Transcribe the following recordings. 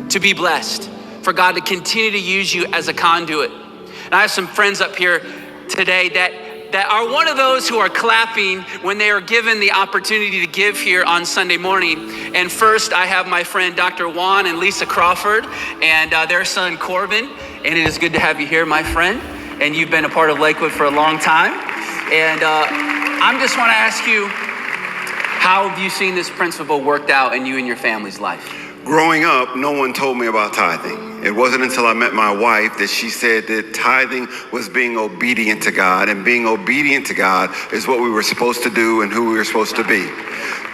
to be blessed, for God to continue to use you as a conduit. And I have some friends up here today that are one of those who are clapping when they are given the opportunity to give here on Sunday morning. And first, I have my friend Dr. Juan and Lisa Crawford and their son Corbin. And it is good to have you here, my friend. And you've been a part of Lakewood for a long time. And I just want to ask you, how have you seen this principle worked out in you and your family's life? Growing up, no one told me about tithing. It wasn't until I met my wife that she said that tithing was being obedient to God, and being obedient to God is what we were supposed to do and who we were supposed to be.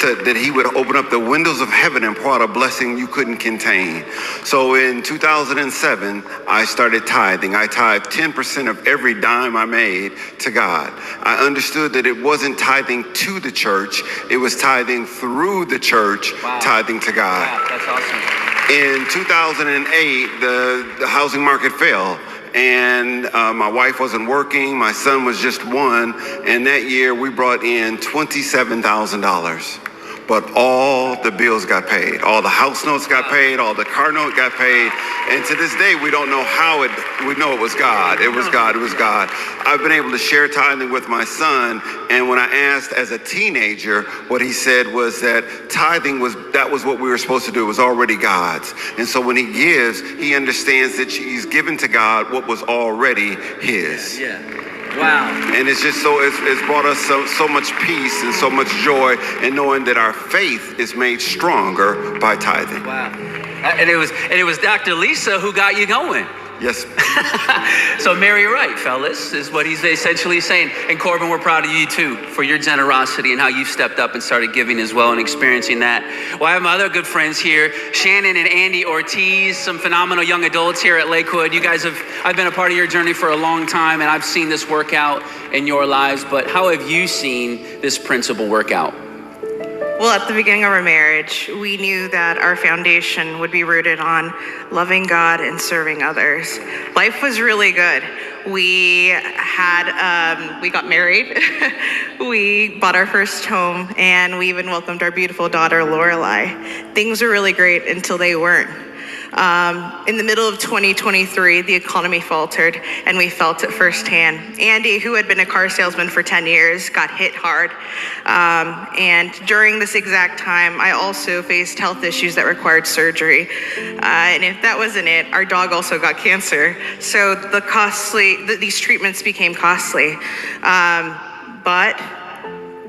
That he would open up the windows of heaven and pour out a blessing you couldn't contain. So in 2007, I started tithing. I tithed 10% of every dime I made to God. I understood that it wasn't tithing to the church, it was tithing through the church, tithing to God. Wow, that's awesome. In 2008, the housing market fell. And my wife wasn't working, my son was just one, and that year we brought in $27,000. But all the bills got paid. All the house notes got paid, all the car note got paid. And to this day, we don't know how we know it was God. It was God, it was God. I've been able to share tithing with my son, and when I asked as a teenager, what he said was that tithing was what we were supposed to do. It was already God's. And so when he gives, he understands that he's given to God what was already his. Yeah. Wow. And it's just it's brought us so much peace and so much joy in knowing that our faith is made stronger by tithing. Wow. And it was Dr. Lisa who got you going. Yes. So Mary Wright, fellas, is what he's essentially saying. And Corbin, we're proud of you too for your generosity and how you've stepped up and started giving as well and experiencing that. Well, I have my other good friends here, Shannon and Andy Ortiz, some phenomenal young adults here at Lakewood. You guys I've been a part of your journey for a long time, and I've seen this work out in your lives, but how have you seen this principle work out? Well, at the beginning of our marriage, we knew that our foundation would be rooted on loving God and serving others. Life was really good. We got married, we bought our first home, and we even welcomed our beautiful daughter, Lorelai. Things were really great until they weren't. In the middle of 2023, the economy faltered, and we felt it firsthand. Andy, who had been a car salesman for 10 years, got hit hard. And during this exact time, I also faced health issues that required surgery. And if that wasn't it, our dog also got cancer. So these treatments became costly. But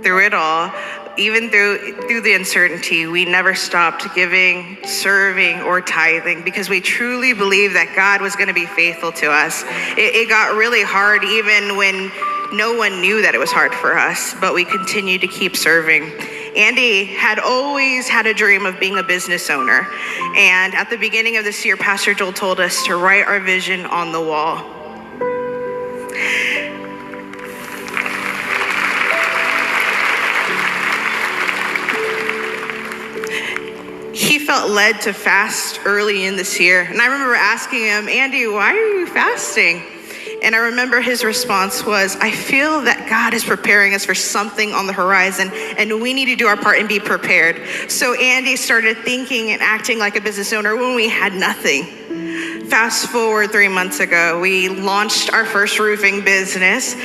through it all, even through the uncertainty, we never stopped giving, serving, or tithing because we truly believed that God was going to be faithful to us. It got really hard even when no one knew that it was hard for us, but we continued to keep serving. Andy had always had a dream of being a business owner. And at the beginning of this year, Pastor Joel told us to write our vision on the wall. He felt led to fast early in this year. And I remember asking him, Andy, why are you fasting? And I remember his response was, I feel that God is preparing us for something on the horizon, and we need to do our part and be prepared. So Andy started thinking and acting like a business owner when we had nothing. Fast forward 3 months ago, we launched our first roofing business.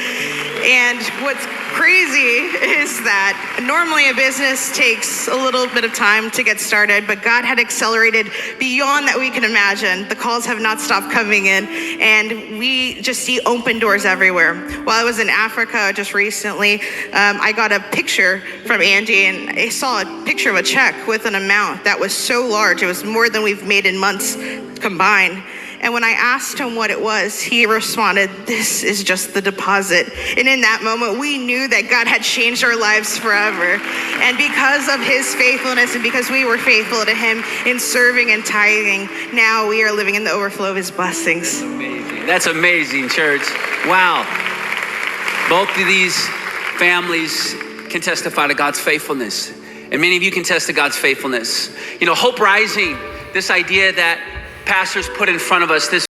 And what's crazy is that normally a business takes a little bit of time to get started, but God had accelerated beyond that we can imagine. The calls have not stopped coming in, and we just see open doors everywhere. While I was in Africa just recently, I got a picture from Andy, and I saw a picture of a check with an amount that was so large. It was more than we've made in months combined. And when I asked him what it was, he responded, this is just the deposit. And in that moment, we knew that God had changed our lives forever. And because of his faithfulness and because we were faithful to him in serving and tithing, now we are living in the overflow of his blessings. Amazing. That's amazing, church. Wow. Both of these families can testify to God's faithfulness. And many of you can test to God's faithfulness. You know, Hope Rising, this idea that pastors put in front of us, this